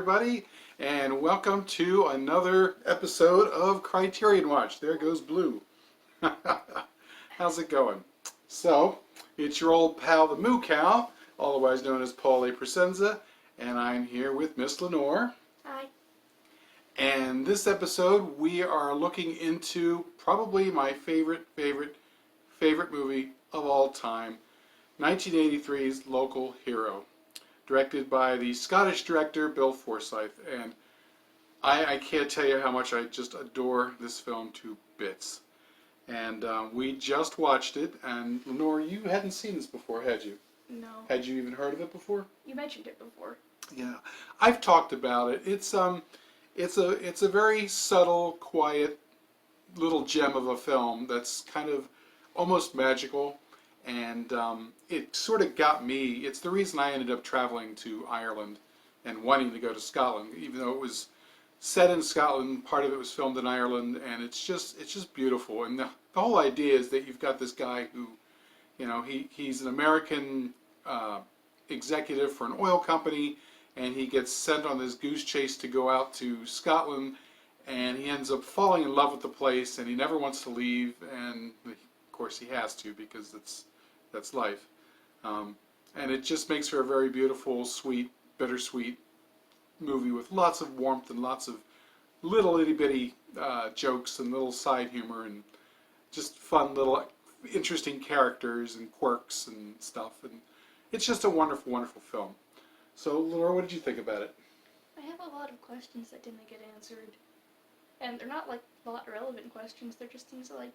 everybody, and welcome to another episode of Criterion Watch. There goes Blue. How's it going? So, it's your old pal, the Moo Cow, otherwise known as Paul A. Presenza, and I'm here with Miss Lenore. Hi. And this episode, we are looking into probably my favorite movie of all time, 1983's Local Hero, directed by the Scottish director Bill Forsyth. And I can't tell you how much I just adore this film to bits. And we just watched it, and Lenore, you hadn't seen this before, had you? No. Had you even heard of it before? You mentioned it before. Yeah, I've talked about it. It's a very subtle, quiet little gem of a film that's kind of almost magical, and it sort of got me. It's the reason I ended up traveling to Ireland and wanting to go to Scotland, even though it was set in Scotland. Part of it was filmed in Ireland, and it's just beautiful. And the whole idea is that you've got this guy who, he's an American executive for an oil company, and he gets sent on this goose chase to go out to Scotland, and he ends up falling in love with the place, and he never wants to leave, and of course he has to, because that's life. And it just makes for a very beautiful, sweet, bittersweet movie with lots of warmth and lots of little itty-bitty jokes and little side humor and just fun little interesting characters and quirks and stuff. And it's just a wonderful, wonderful film. So, Lenore, what did you think about it? I have a lot of questions that didn't get answered. And they're not, not relevant questions. They're just things that,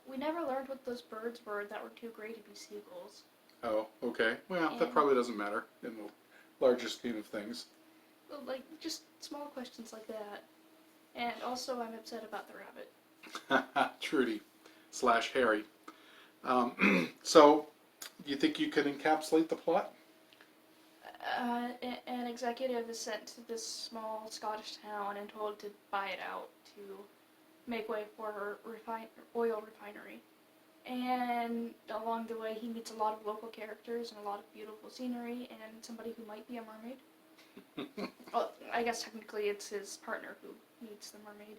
we never learned what those birds were that were too gray to be seagulls. Oh, okay. Well, that probably doesn't matter in the larger scheme of things. Just small questions like that. And also, I'm upset about the rabbit. Trudy / Harry. So, you think you can encapsulate the plot? An executive is sent to this small Scottish town and told to buy it out to make way for her oil refinery. And along the way, he meets a lot of local characters and a lot of beautiful scenery and somebody who might be a mermaid. Well, I guess technically it's his partner who meets the mermaid,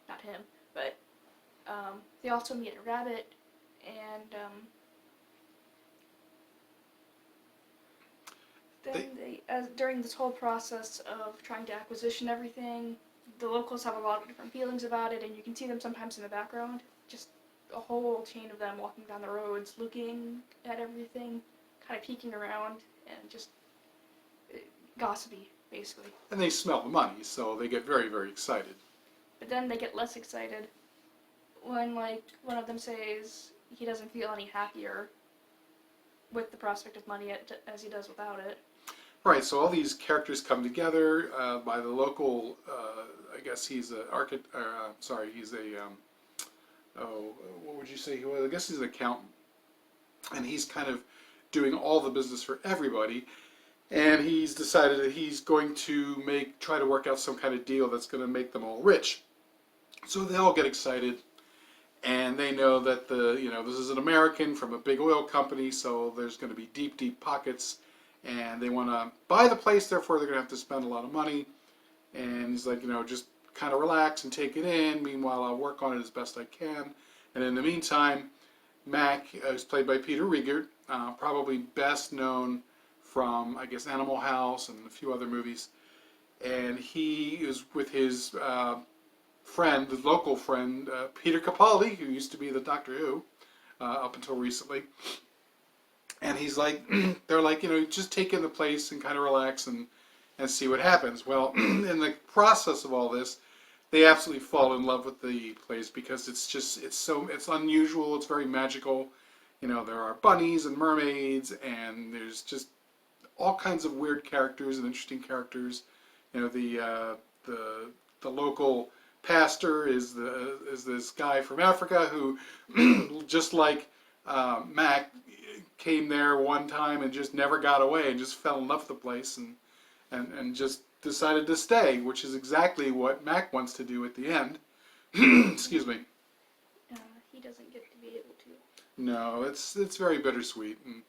not him. But they also meet a rabbit, and then during this whole process of trying to acquisition everything, the locals have a lot of different feelings about it, and you can see them sometimes in the background. Just a whole chain of them walking down the roads, looking at everything, kind of peeking around, and just gossipy, basically. And they smell the money, so they get very, very excited. But then they get less excited when, one of them says he doesn't feel any happier with the prospect of money as he does without it. Right, so all these characters come together by the local, I guess he's what would you say he was? I guess he's an accountant. And he's kind of doing all the business for everybody. And he's decided that he's going to try to work out some kind of deal that's going to make them all rich. So they all get excited. And they know that this is an American from a big oil company, so there's going to be deep, deep pockets. And they want to buy the place, therefore they're going to have to spend a lot of money. And he's like, just kind of relax and take it in. Meanwhile, I'll work on it as best I can. And in the meantime, Mac is played by Peter Riegert, probably best known from, I guess, Animal House and a few other movies. And he is with his friend, the local friend, Peter Capaldi, who used to be the Doctor Who up until recently. And he's like, they're like, just take in the place and kind of relax and see what happens. Well, in the process of all this, they absolutely fall in love with the place because it's unusual, it's very magical. There are bunnies and mermaids, and there's just all kinds of weird characters and interesting characters. The local pastor is this guy from Africa who, just like Mac, came there one time and just never got away and just fell in love with the place and just decided to stay, which is exactly what Mac wants to do at the end. Excuse me. He doesn't get to be able to. No, it's very bittersweet, and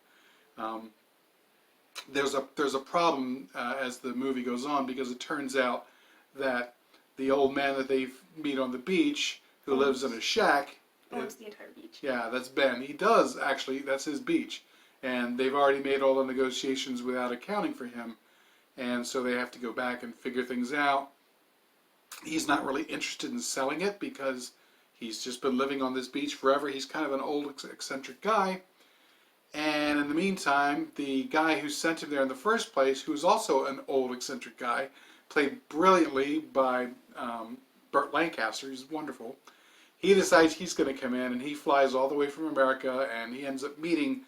there's a problem as the movie goes on, because it turns out that the old man that they meet on the beach, who lives in a shack, owns the entire beach. yeah, that's Ben. He does actually. That's his beach, and they've already made all the negotiations without accounting for him, and so they have to go back and figure things out. He's not really interested in selling it because he's just been living on this beach forever. He's kind of an old eccentric guy. And in the meantime, the guy who sent him there in the first place, who's also an old eccentric guy, played brilliantly by Burt Lancaster, he's wonderful. He decides he's going to come in, and he flies all the way from America, and he ends up meeting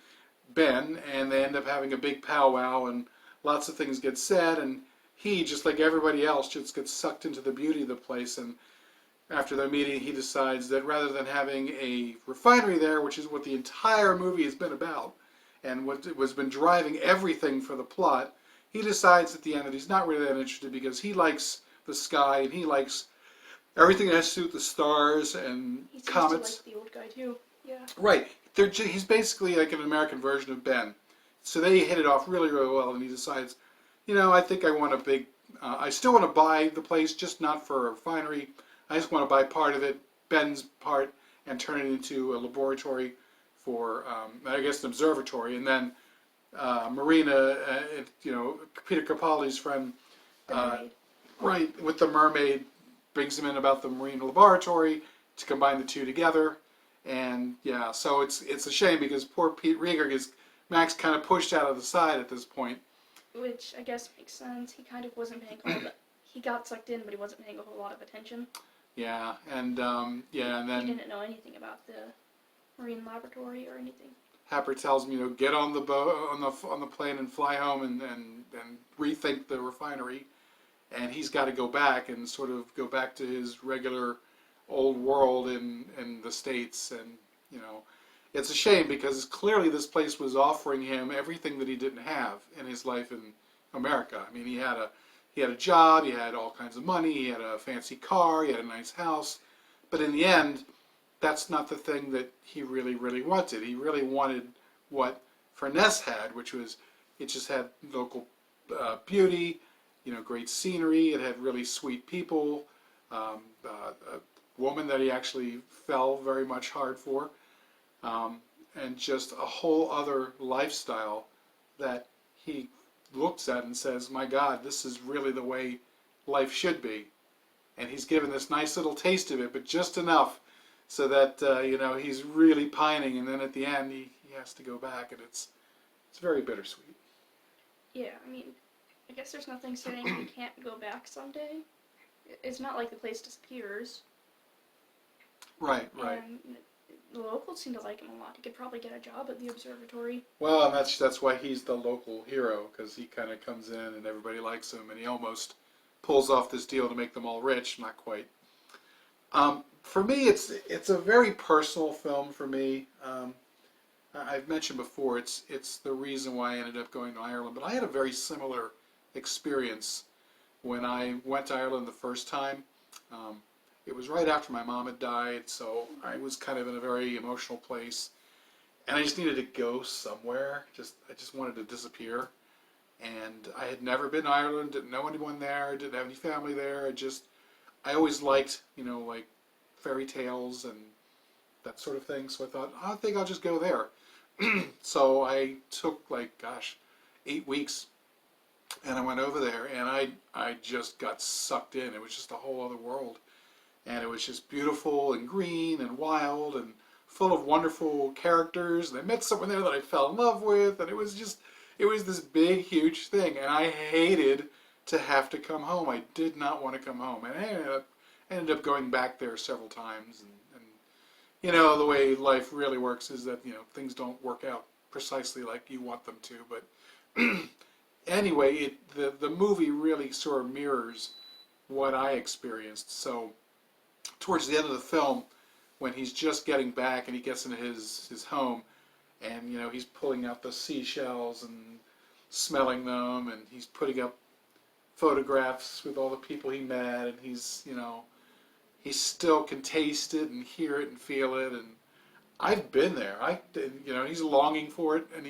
Ben, and they end up having a big powwow, and lots of things get said, and he, just like everybody else, just gets sucked into the beauty of the place. And after their meeting, he decides that rather than having a refinery there, which is what the entire movie has been about, and what has been driving everything for the plot, he decides at the end that he's not really that interested, because he likes the sky, and he likes everything that has to do with the stars and He seems comets. to like the old guy too. Yeah. Right. He's basically like an American version of Ben. So they hit it off really, really well, and he decides, I think I want a big, I still want to buy the place, just not for a refinery. I just want to buy part of it, Ben's part, and turn it into a laboratory for, I guess, an observatory. And then Marina, Peter Capaldi's friend, The mermaid. right, with the mermaid, brings him in about the marine laboratory to combine the two together. And yeah, so it's a shame, because poor Pete Rieger is Max kind of pushed out of the side at this point. Which I guess makes sense. He kind of wasn't paying all the, he got sucked in, but he wasn't paying a whole lot of attention. Yeah, and then He didn't know anything about the marine laboratory or anything. Happer tells him, get on the boat, on the plane, and fly home and rethink the refinery. And he's got to go back and sort of go back to his regular old world in the States. And it's a shame, because clearly this place was offering him everything that he didn't have in his life in America. I mean, he had a job, he had all kinds of money, he had a fancy car, he had a nice house, but in the end, that's not the thing that he really, really wanted. He really wanted what Furness had, which was, it just had local beauty, great scenery, it had really sweet people, a woman that he actually fell very much hard for, and just a whole other lifestyle that he looks at and says, my God, this is really the way life should be. And he's given this nice little taste of it, but just enough so that, he's really pining, and then at the end he has to go back, and it's very bittersweet. Yeah, I mean, I guess there's nothing saying he can't go back someday. It's not like the place disappears. Right. And the locals seem to like him a lot. He could probably get a job at the observatory. Well, and that's why he's the local hero, because he kind of comes in and everybody likes him, and he almost pulls off this deal to make them all rich. Not quite. For me, it's a very personal film for me. I've mentioned before, it's the reason why I ended up going to Ireland. But I had a very similar experience when I went to Ireland the first time. It was right after my mom had died, so I was kind of in a very emotional place, and I just needed to go somewhere. I just wanted to disappear. And I had never been to Ireland, didn't know anyone there, didn't have any family there. I always liked, like fairy tales and that sort of thing. So I thought, I think I'll just go there. So I took 8 weeks, and I went over there, and I just got sucked in. It was just a whole other world. And it was just beautiful and green and wild and full of wonderful characters. And I met someone there that I fell in love with, and it was this big, huge thing. And I hated to have to come home. I did not want to come home. And I ended up going back there several times. And the way life really works is that, things don't work out precisely like you want them to. But anyway, the movie really sort of mirrors what I experienced. So towards the end of the film, when he's just getting back and he gets into his home, and he's pulling out the seashells and smelling them, and he's putting up photographs with all the people he met, and he still can taste it and hear it and feel it. And I've been there. He's longing for it, and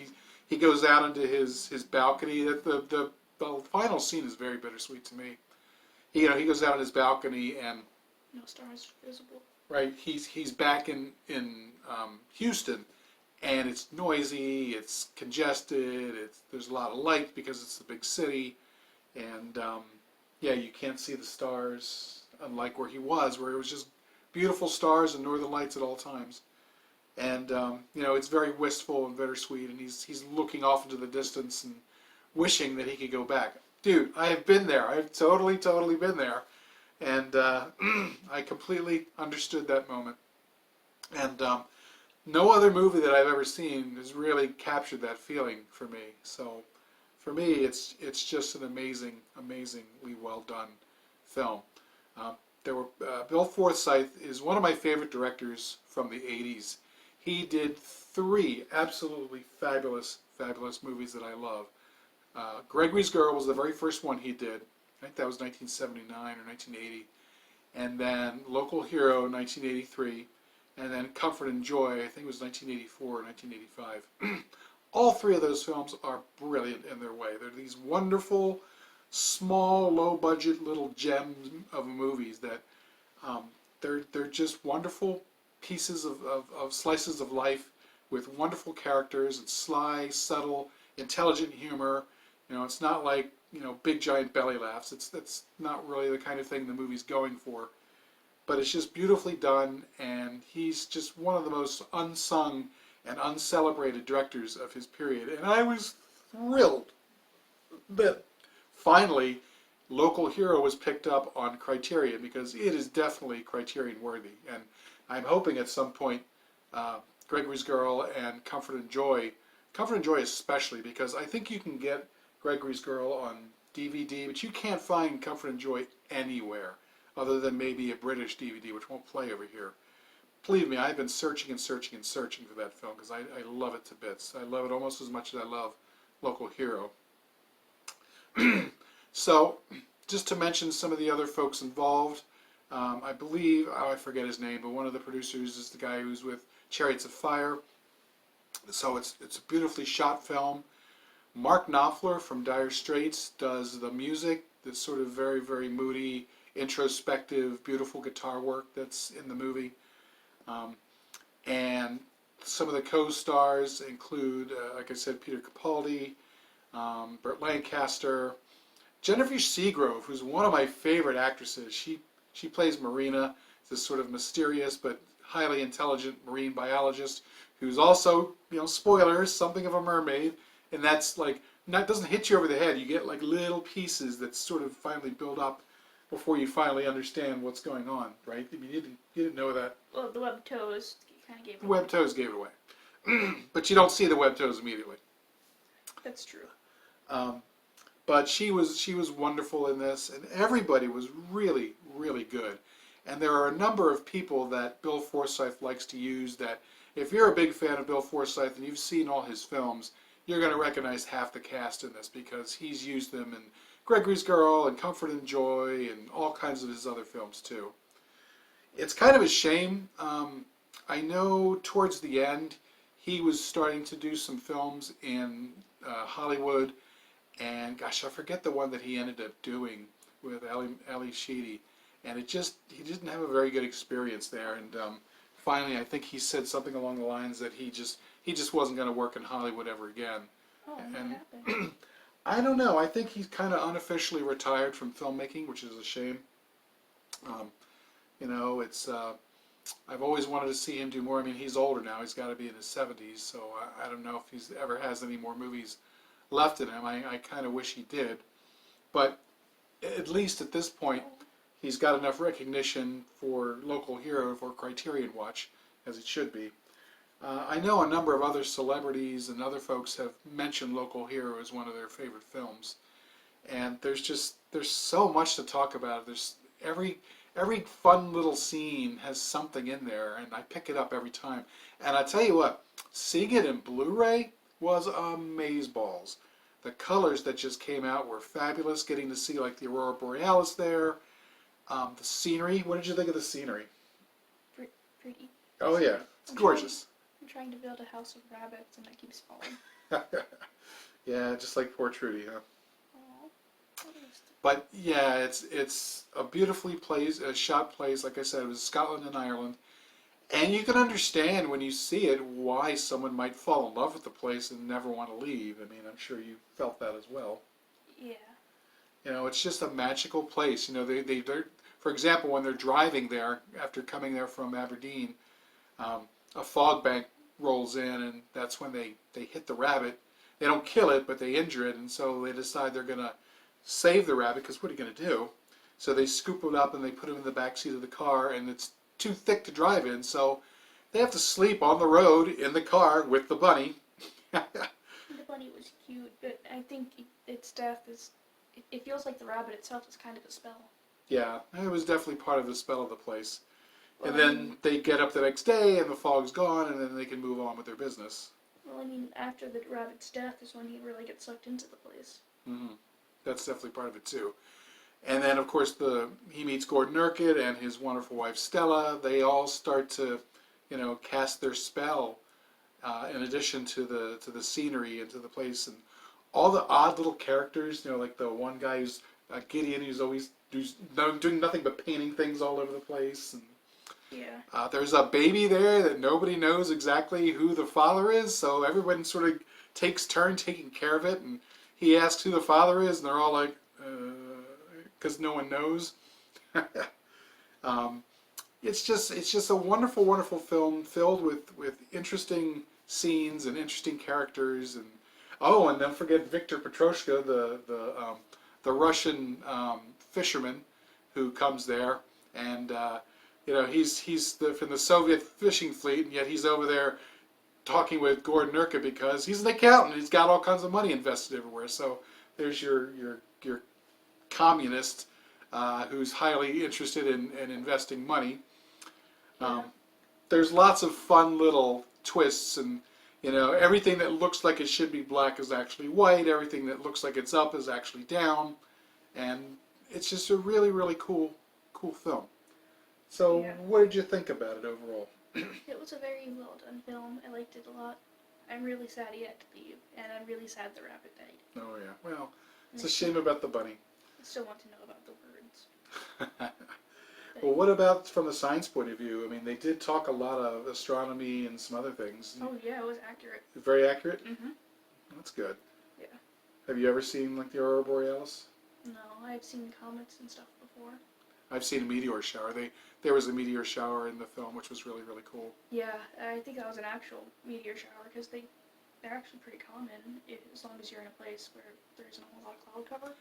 he goes out into his balcony. The final scene is very bittersweet to me. He goes out on his balcony and No stars visible. right he's back in Houston, and it's noisy, it's congested, there's a lot of light because it's the big city, and yeah, you can't see the stars, unlike where he was, where it was just beautiful stars and northern lights at all times. And it's very wistful and bittersweet, and he's looking off into the distance and wishing that he could go back. Dude, I have been there. I've totally been there, and I completely understood that moment. And no other movie that I've ever seen has really captured that feeling for me. So, for me, it's just an amazingly well done film. Bill Forsythe is one of my favorite directors from the '80s. He did 3 absolutely fabulous movies that I love. Gregory's Girl was the very first one he did. I think that was 1979 or 1980. And then Local Hero in 1983. And then Comfort and Joy, I think it was 1984 or 1985. All 3 of those films are brilliant in their way. They're these wonderful, small, low-budget little gems of movies that they're just wonderful pieces of slices of life with wonderful characters and sly, subtle, intelligent humor. It's not like big giant belly laughs. That's not really the kind of thing the movie's going for. But it's just beautifully done, and he's just one of the most unsung and uncelebrated directors of his period. And I was thrilled that finally Local Hero was picked up on Criterion, because it is definitely Criterion worthy. And I'm hoping at some point Gregory's Girl and Comfort and Joy especially, because I think you can get Gregory's Girl on DVD, but you can't find Comfort and Joy anywhere other than maybe a British DVD, which won't play over here. Believe me, I've been searching and searching and searching for that film because I love it to bits. I love it almost as much as I love Local Hero. So, just to mention some of the other folks involved, I believe, I forget his name, but one of the producers is the guy who's with Chariots of Fire. So it's a beautifully shot film. Mark Knopfler from Dire Straits does the music, this sort of very, very moody, introspective, beautiful guitar work that's in the movie. And some of the co-stars include, like I said, Peter Capaldi, Burt Lancaster, Jennifer Seagrove, who's one of my favorite actresses. She plays Marina, this sort of mysterious but highly intelligent marine biologist who's also, spoilers, something of a mermaid. And that's like, doesn't hit you over the head. You get like little pieces that sort of finally build up before you finally understand what's going on, right? I mean, you didn't know that. Well, the web toes kind of gave it away. The web toes gave it away. But you don't see the web toes immediately. That's true. But she was wonderful in this, and everybody was really, really good. And there are a number of people that Bill Forsythe likes to use that, if you're a big fan of Bill Forsythe and you've seen all his films, you're going to recognize half the cast in this, because he's used them in Gregory's Girl and Comfort and Joy and all kinds of his other films too. It's kind of a shame. I know towards the end he was starting to do some films in Hollywood, and gosh, I forget the one that he ended up doing with Ali Sheedy, and he didn't have a very good experience there. And finally, I think he said something along the lines that he just wasn't going to work in Hollywood ever again. Oh, and what happened? I don't know. I think he's kind of unofficially retired from filmmaking, which is a shame. It's I've always wanted to see him do more. I mean, he's older now. He's got to be in his 70s, so I don't know if he's ever has any more movies left in him. I kind of wish he did. But at least at this point, he's got enough recognition for Local Hero for Criterion Watch, as it should be. I know a number of other celebrities and other folks have mentioned Local Hero as one of their favorite films, and there's so much to talk about. There's every fun little scene has something in there, and I pick it up every time. And I tell you what, seeing it in Blu-ray was amazeballs. The colors that just came out were fabulous. Getting to see like the Aurora Borealis there, the scenery. What did you think of the scenery? Pretty. Oh yeah, it's gorgeous. I'm trying to build a house of rabbits and it keeps falling. Yeah, just like poor Trudy, huh? Oh, what is But yeah, it's a beautifully shot place. Like I said, it was Scotland and Ireland, and you can understand when you see it why someone might fall in love with the place and never want to leave. I mean, I'm sure you felt that as well. yeah. You know, it's just a magical place. You know, they're, for example, when they're driving there after coming there from Aberdeen, um, a fog bank rolls in, and that's when they hit the rabbit. They don't kill it, but they injure it, and so they decide they're going to save the rabbit, because what are you going to do? So they scoop it up and they put it in the back seat of the car, and it's too thick to drive in, so they have to sleep on the road in the car with the bunny. The bunny was cute, but I think its death is. It feels like the rabbit itself is kind of a spell. Yeah, it was definitely part of the spell of the place. Well, And then they get up the next day and the fog's gone, and then they can move on with their business. Well, I mean, after the rabbit's death is when he really gets sucked into the place. Mm-hmm. That's definitely part of it too. And then, of course, he meets Gordon Urquhart and his wonderful wife Stella. They all start to, cast their spell. In addition to the scenery and to the place and all the odd little characters, like the one guy who's Gideon, who's always doing nothing but painting things all over the place. And Yeah. there's a baby there that nobody knows exactly who the father is, so everyone sort of takes turn taking care of it. And he asks who the father is, and they're all like, because no one knows. It's just a wonderful, wonderful film filled with interesting scenes and interesting characters. And and don't forget Victor Petroshka, the Russian fisherman who comes there, and he's from the Soviet fishing fleet, and yet he's over there talking with Gordon Urquhart because he's an accountant. He's got all kinds of money invested everywhere. So there's your communist who's highly interested in investing money. Yeah. There's lots of fun little twists, and everything that looks like it should be black is actually white. Everything that looks like it's up is actually down, and it's just a really, really cool film. So, Yeah. what did you think about it overall? It was a very well done film. I liked it a lot. I'm really sad he had to leave, and I'm really sad the rabbit died. Oh yeah, well, it's a shame about the bunny. I still want to know about the words. Well, what about from the science point of view? I mean, they did talk a lot of astronomy and some other things. Oh yeah, it was accurate. Very accurate? Mhm. That's good. Yeah. Have you ever seen, like, the Aurora Borealis? No, I've seen comets and stuff before. I've seen a meteor shower. There was a meteor shower in the film, which was really, really cool. Yeah, I think that was an actual meteor shower because they're actually pretty common as long as you're in a place where there isn't a whole lot of cloud cover.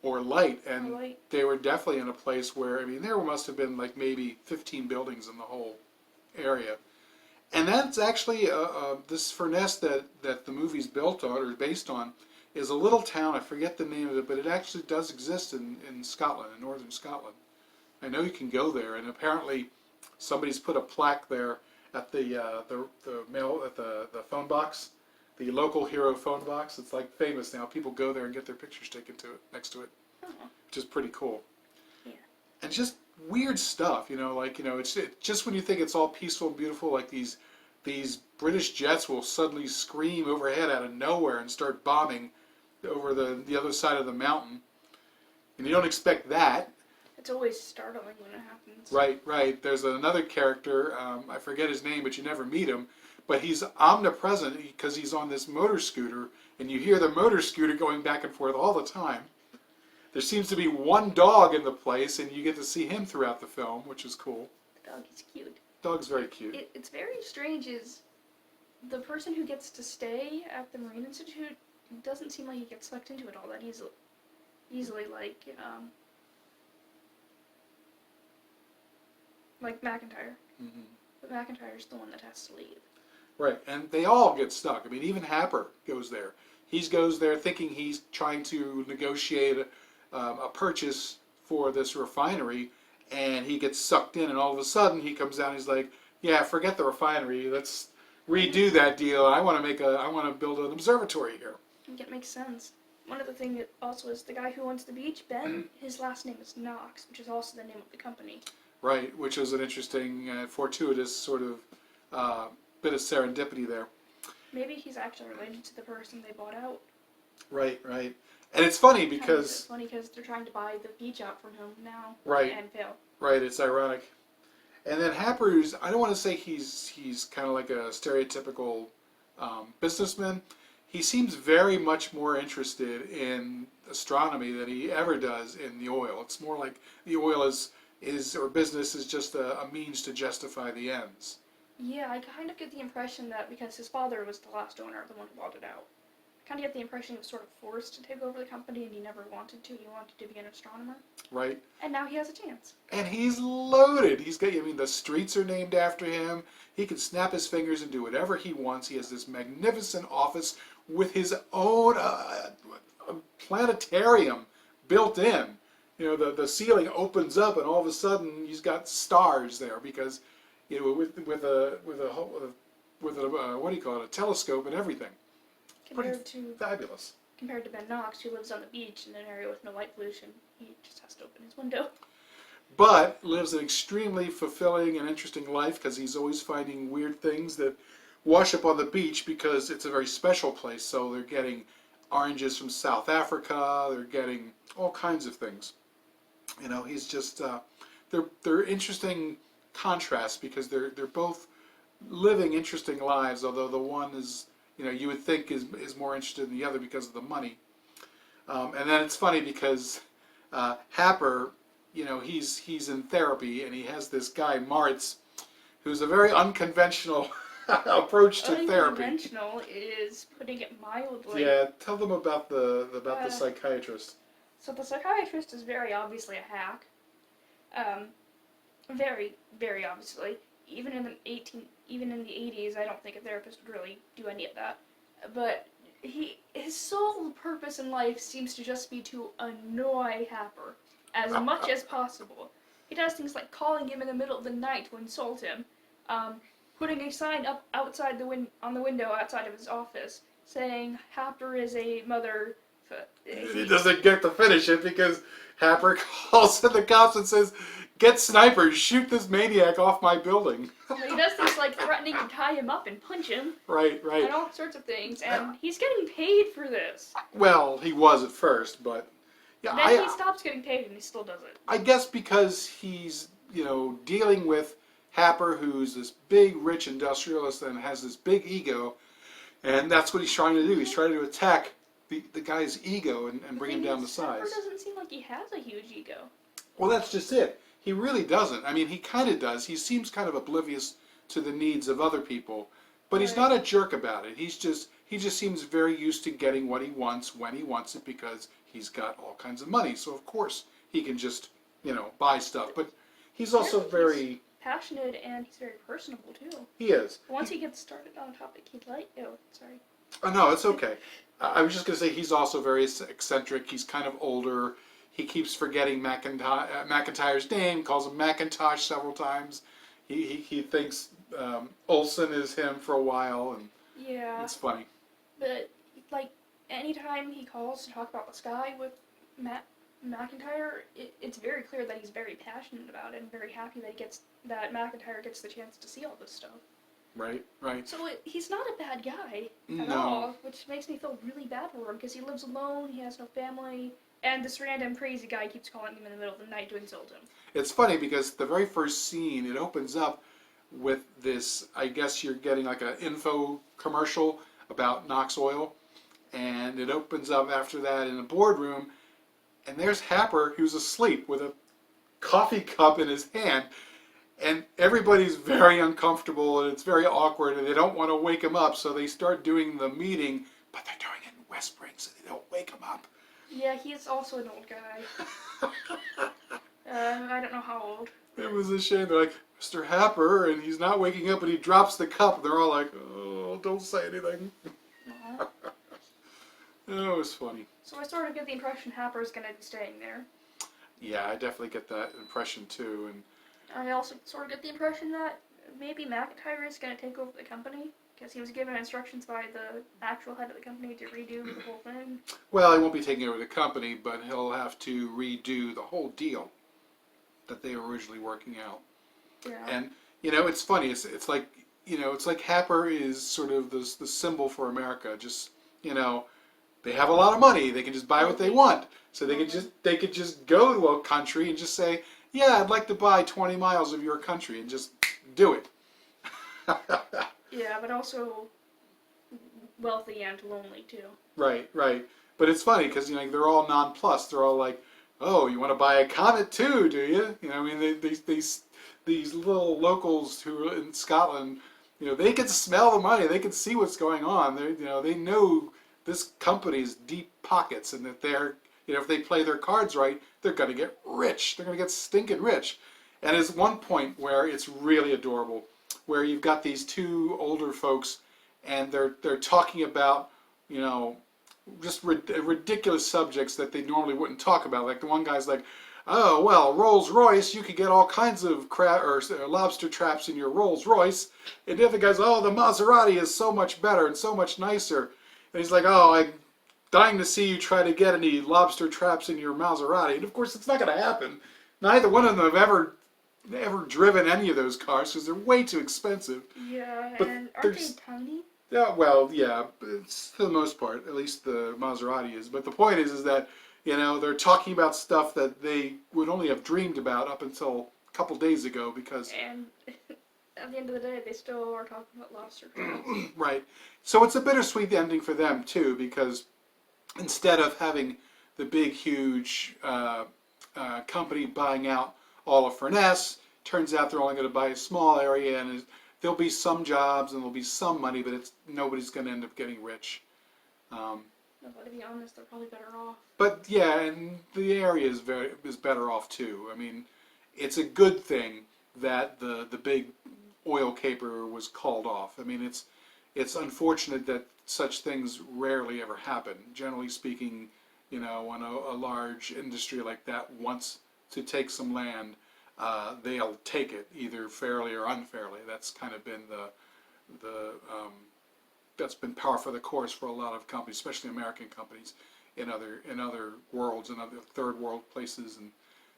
Or light, and Or light. they were definitely in a place where, I mean, there must have been like maybe 15 buildings in the whole area. And that's actually, this Furness that the movie's built on, or based on, is a little town, I forget the name of it, but it actually does exist in Scotland, in northern Scotland. I know you can go there, and apparently somebody's put a plaque there at the mail, at the phone box, the local hero phone box. It's like famous now. People go there and get their pictures taken to it, next to it, which is pretty cool. Yeah. And just weird stuff, it's just when you think it's all peaceful and beautiful, like these British jets will suddenly scream overhead out of nowhere and start bombing over the other side of the mountain, and you don't expect that. It's always startling when it happens. Right. There's another character, I forget his name, but you never meet him. But he's omnipresent because he's on this motor scooter, and you hear the motor scooter going back and forth all the time. There seems to be one dog in the place, and you get to see him throughout the film, which is cool. The dog is cute. Dog's very cute. It's very strange is the person who gets to stay at the Marine Institute doesn't seem like he gets sucked into it all that easily like McIntyre. Mm-hmm. But McIntyre's the one that has to leave. Right, and they all get stuck. I mean, even Happer goes there. He goes there thinking he's trying to negotiate a purchase for this refinery, and he gets sucked in, and all of a sudden he comes down and he's like, yeah, forget the refinery, let's redo that deal. I want to build an observatory here. I think it makes sense. One of the things also is the guy who owns the beach, Ben, his last name is Knox, which is also the name of the company. Right, which was an interesting, fortuitous sort of bit of serendipity there. Maybe he's actually related to the person they bought out. Right, right. And it's funny It's because... funny because they're trying to buy the beach out from him now. Right. And fail. Right, it's ironic. And then Happer's, I don't want to say he's kind of like a stereotypical businessman. He seems very much more interested in astronomy than he ever does in the oil. It's more like the oil or business is just a means to justify the ends. Yeah, I kind of get the impression that because his father was the last owner, the one who bought it out, I kind of get the impression he was sort of forced to take over the company and he never wanted to. He wanted to be an astronomer. Right. And now he has a chance. And he's loaded. He's got, I mean, the streets are named after him. He can snap his fingers and do whatever he wants. He has this magnificent office with his own planetarium built in. You know, the ceiling opens up, and all of a sudden he's got stars there because, you know, with a what do you call it, a telescope and everything. Fabulous. Compared to Ben Knox, who lives on the beach in an area with no light pollution, he just has to open his window. But lives an extremely fulfilling and interesting life because he's always finding weird things that wash up on the beach because it's a very special place. So they're getting oranges from South Africa. They're getting all kinds of things. You know, he's just they're interesting contrasts because they're both living interesting lives. Although the one is, you know, you would think is more interested in the other because of the money. And then it's funny because Happer, you know, he's in therapy and he has this guy Martz, who's a very unconventional approach to therapy. Unconventional is putting it mildly. Yeah, tell them about the psychiatrist. So the psychiatrist is very obviously a hack. Very, very obviously. Even in the 80s, I don't think a therapist would really do any of that. But his sole purpose in life seems to just be to annoy Happer as much as possible. He does things like calling him in the middle of the night to insult him, putting a sign up outside on the window outside of his office saying Happer is a mother. He doesn't get to finish it because Happer calls in the cops and says, "Get snipers, shoot this maniac off my building." He does things like threatening to tie him up and punch him. Right, right. And all sorts of things, and he's getting paid for this. Well, he was at first, but yeah, then he stops getting paid and he still does it. I guess because he's, you know, dealing with Happer, who's this big, rich industrialist and has this big ego, and that's what he's trying to do. He's trying to attack the guy's ego and bring him down to size. Happer doesn't seem like he has a huge ego. Well, that's just it. He really doesn't. I mean, he kind of does. He seems kind of oblivious to the needs of other people, but he's not a jerk about it. He just seems very used to getting what he wants when he wants it because he's got all kinds of money. So of course he can just, you know, buy stuff. But he's also very passionate and he's very personable too. He is. Once he gets started on a topic he'd like. Oh, sorry. Oh no, it's okay. I was just going to say he's also very eccentric. He's kind of older. He keeps forgetting McIntyre's name, calls him Macintosh several times. He thinks Olsen is him for a while, and it's funny. But like anytime he calls to talk about the sky with McIntyre, it's very clear that he's very passionate about it and very happy that McIntyre gets the chance to see all this stuff. Right, right. So he's not a bad guy at No. all, which makes me feel really bad for him because he lives alone, he has no family, and this random crazy guy keeps calling him in the middle of the night to insult him. It's funny because the very first scene, it opens up with this, I guess you're getting like an info commercial about Knox Oil, and it opens up after that in a boardroom, and there's Happer, who's asleep with a coffee cup in his hand, and everybody's very uncomfortable, and it's very awkward, and they don't want to wake him up, so they start doing the meeting, but they're doing it in whispering, so they don't wake him up. Yeah, he's also an old guy. I don't know how old. It was a shame. They're like, "Mr. Happer," and he's not waking up, and he drops the cup. They're all like, "Oh, don't say anything." It was funny. So I sort of get the impression Happer's going to be staying there. Yeah, I definitely get that impression too. And I also sort of get the impression that maybe McIntyre is going to take over the company because he was given instructions by the actual head of the company to redo the whole thing. Well, he won't be taking over the company, but he'll have to redo the whole deal that they were originally working out. Yeah. And you know, it's funny. It's like it's like Happer is sort of the symbol for America. Just, they have a lot of money. They can just buy what they want. So they could just go to a country and just say, yeah, I'd like to buy 20 miles of your country and just do it. Yeah, but also wealthy and lonely too. Right, right. But it's funny because they're all nonplussed. They're all like, "Oh, you want to buy a comet too, do you?" I mean, these little locals who are in Scotland, they can smell the money. They can see what's going on. They know this company's deep pockets, and that they're, if they play their cards right, they're going to get rich. They're going to get stinking rich. And there's one point where it's really adorable, where you've got these two older folks, and they're talking about, just ridiculous subjects that they normally wouldn't talk about. Like the one guy's like, "Oh well, Rolls Royce, you could get all kinds of crab or lobster traps in your Rolls Royce," and the other guy's, "Oh, the Maserati is so much better and so much nicer," and he's like, "Oh, I'm dying to see you try to get any lobster traps in your Maserati," and of course it's not going to happen. Neither one of them have ever driven any of those cars because they're way too expensive. Yeah, but and aren't they tiny? Yeah, well, yeah, it's for the most part, at least the Maserati is. But the point is that, they're talking about stuff that they would only have dreamed about up until a couple days ago because... And at the end of the day, they still are talking about lobster traps. Right. So it's a bittersweet ending for them, too, because instead of having the big, huge company buying out all of Furness, turns out they're only going to buy a small area, and there'll be some jobs and there'll be some money, but nobody's going to end up getting rich. No, but to be honest, they're probably better off. But yeah, and the area is better off too. I mean, it's a good thing that the big oil caper was called off. I mean, it's unfortunate that such things rarely ever happen. Generally speaking, when a large industry like that wants to take some land, they'll take it either fairly or unfairly. That's kind of been that's been par for the course for a lot of companies, especially American companies, in other worlds and other third world places and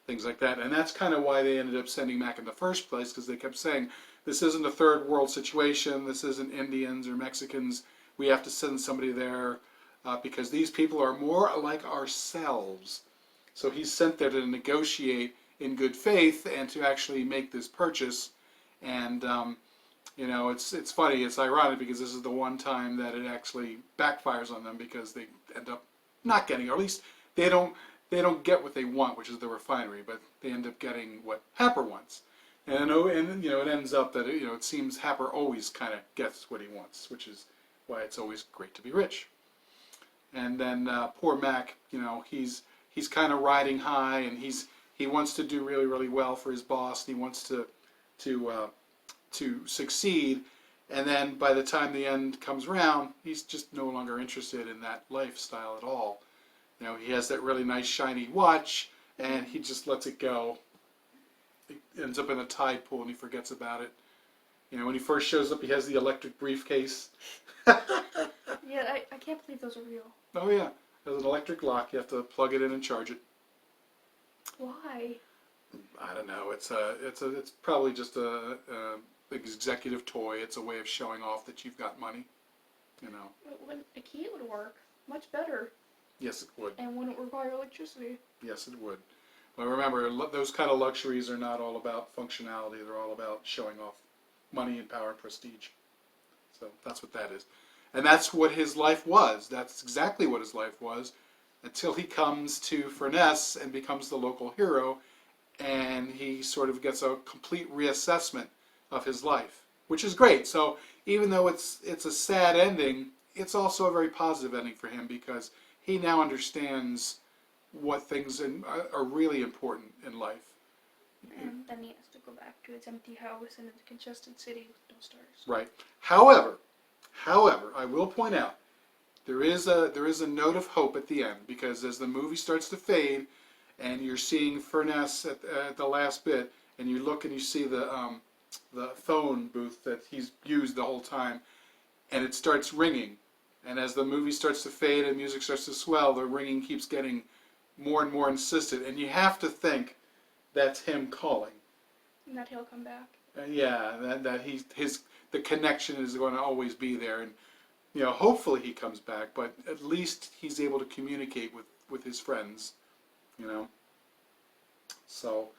things like that. And that's kind of why they ended up sending Mac in the first place, because they kept saying, this isn't a third world situation. This isn't Indians or Mexicans. We have to send somebody there because these people are more like ourselves. So he's sent there to negotiate in good faith and to actually make this purchase. And it's funny, it's ironic because this is the one time that it actually backfires on them because they end up not getting, or at least they don't get what they want, which is the refinery, but they end up getting what Happer wants. And it ends up that it seems Happer always kind of gets what he wants, which is why it's always great to be rich. And then poor Mac, he's kind of riding high, and he wants to do really, really well for his boss, and he wants to succeed, and then by the time the end comes around, he's just no longer interested in that lifestyle at all. He has that really nice shiny watch, and he just lets it go. He ends up in a tide pool, and he forgets about it. When he first shows up, he has the electric briefcase. Yeah, I can't believe those are real. Oh yeah, there's an electric lock. You have to plug it in and charge it. Why? I don't know. It's probably just a executive toy. It's a way of showing off that you've got money. When a key would work much better. Yes, it would. And wouldn't require electricity. Yes, it would. But remember, those kind of luxuries are not all about functionality. They're all about showing off money and power and prestige. So that's what that is. And that's what his life was. That's exactly what his life was until he comes to Furness and becomes the local hero, and he sort of gets a complete reassessment of his life, which is great. So even though it's a sad ending, it's also a very positive ending for him because he now understands what things are really important in life. And then he has to go back to his empty house in a congested city with no stars. Right. However, I will point out there is a note of hope at the end, because as the movie starts to fade, and you're seeing Furness at the last bit, and you look and you see the phone booth that he's used the whole time, and it starts ringing, and as the movie starts to fade and music starts to swell, the ringing keeps getting more and more insistent, and you have to think that's him calling. And that he'll come back. Yeah, that the connection is going to always be there, and hopefully he comes back, but at least he's able to communicate with his friends, you know. So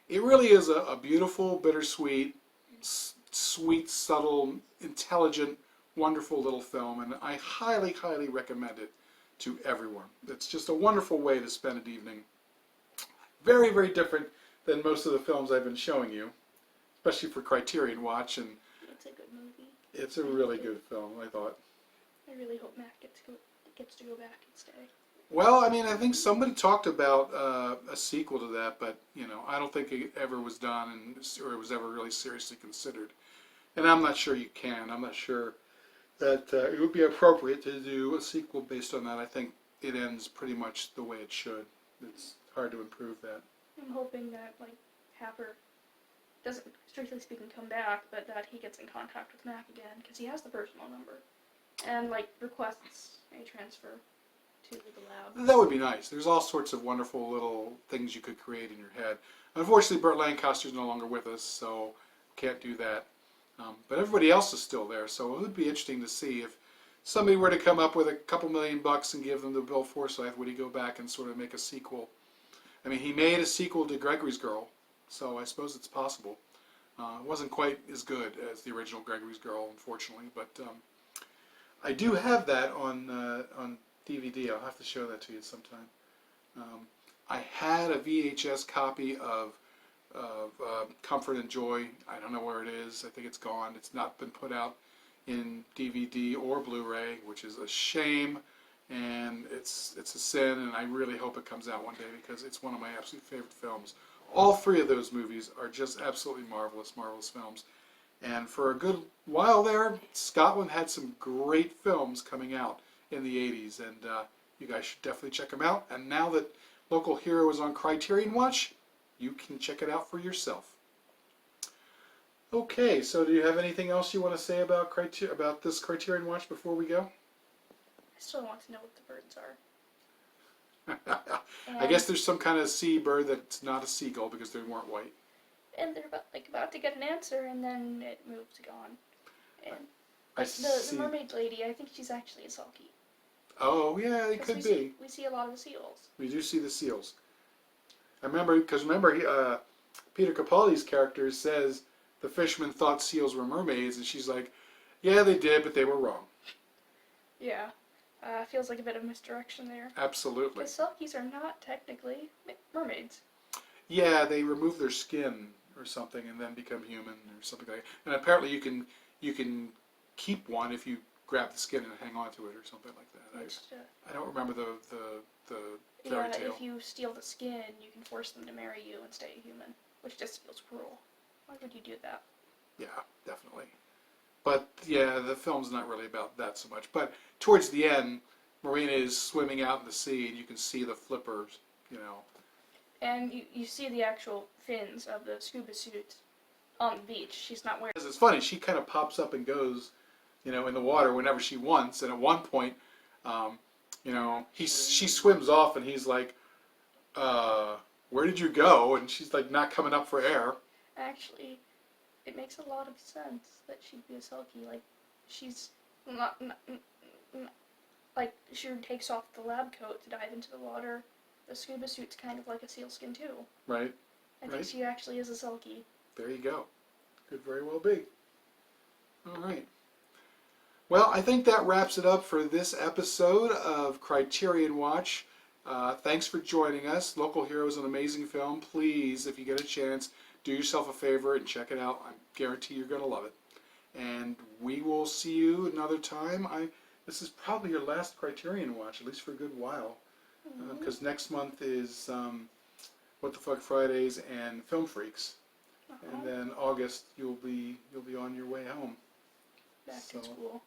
it really is a beautiful, bittersweet, sweet, subtle, intelligent, wonderful little film, and I highly, highly recommend it to everyone. It's just a wonderful way to spend an evening. Very, very different than most of the films I've been showing you, especially for Criterion Watch, and It's a good movie. it's a really good film, I thought. I really hope Matt gets to go back and stay. Well, I mean, I think somebody talked about a sequel to that, but I don't think it ever was done, or it was ever really seriously considered. And I'm not sure you can. I'm not sure that it would be appropriate to do a sequel based on that. I think it ends pretty much the way it should. It's hard to improve that. I'm hoping that Happer doesn't, strictly speaking, come back, but that he gets in contact with Mac again, because he has the personal number, and requests a transfer to the lab. That would be nice. There's all sorts of wonderful little things you could create in your head. Unfortunately, Burt Lancaster's no longer with us, so can't do that. But everybody else is still there, so it would be interesting to see if somebody were to come up with a couple $1,000,000 and give them to Bill Forsyth, would he go back and sort of make a sequel? I mean, he made a sequel to Gregory's Girl, so I suppose it's possible. It wasn't quite as good as the original Gregory's Girl, unfortunately, but I do have that on DVD. I'll have to show that to you sometime. I had a VHS copy of Comfort and Joy. I don't know where it is. I think it's gone. It's not been put out in DVD or Blu-ray, which is a shame, and it's a sin, and I really hope it comes out one day because it's one of my absolute favorite films. All three of those movies are just absolutely marvelous, marvelous films. And for a good while there, Scotland had some great films coming out in the 80s, and you guys should definitely check them out. And now that Local Hero is on Criterion Watch, you can check it out for yourself. Okay, so do you have anything else you want to say about this Criterion Watch before we go? I still want to know what the birds are. I guess there's some kind of seabird that's not a seagull because they weren't white. And they're about to get an answer, and then it moves on. And the mermaid lady, I think she's actually a Selkie. Oh yeah, it could be. We see a lot of the seals. We do see the seals. Remember, Peter Capaldi's character says the fisherman thought seals were mermaids, and she's like, yeah, they did, but they were wrong. Yeah. Feels like a bit of misdirection there. Absolutely. Because Selkies are not technically mermaids. Yeah, they remove their skin or something and then become human or something like that. And apparently you can keep one if you grab the skin and hang on to it or something like that. I don't remember the fairy tale. If you steal the skin, you can force them to marry you and stay a human, which just feels cruel. Why would you do that? Yeah, definitely. But yeah, the film's not really about that so much. But towards the end, Marina is swimming out in the sea, and you can see the flippers, And you see the actual fins of the scuba suit on the beach. She's not wearing. It's funny. She kind of pops up and goes, in the water whenever she wants. And at one point, she swims off, and he's like, "Where did you go?" And she's like, not coming up for air. Actually, it makes a lot of sense that she'd be a Selkie. She's not she takes off the lab coat to dive into the water. The scuba suit's kind of like a sealskin too. Right. I think she actually is a Selkie. There you go. Could very well be. All right. Well, I think that wraps it up for this episode of Criterion Watch. Thanks for joining us. Local Hero is an amazing film. Please, if you get a chance, do yourself a favor and check it out. I guarantee you're going to love it. And we will see you another time. This is probably your last Criterion Watch, at least for a good while. Because next month is What the Fuck Fridays and Film Freaks. And then August you'll be on your way home.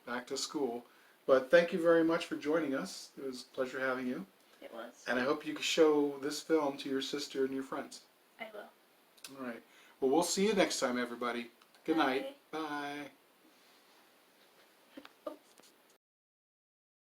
Back to school. But thank you very much for joining us. It was a pleasure having you. It was. And I hope you can show this film to your sister and your friends. I will. All right. Well, we'll see you next time, everybody. Good night. Bye.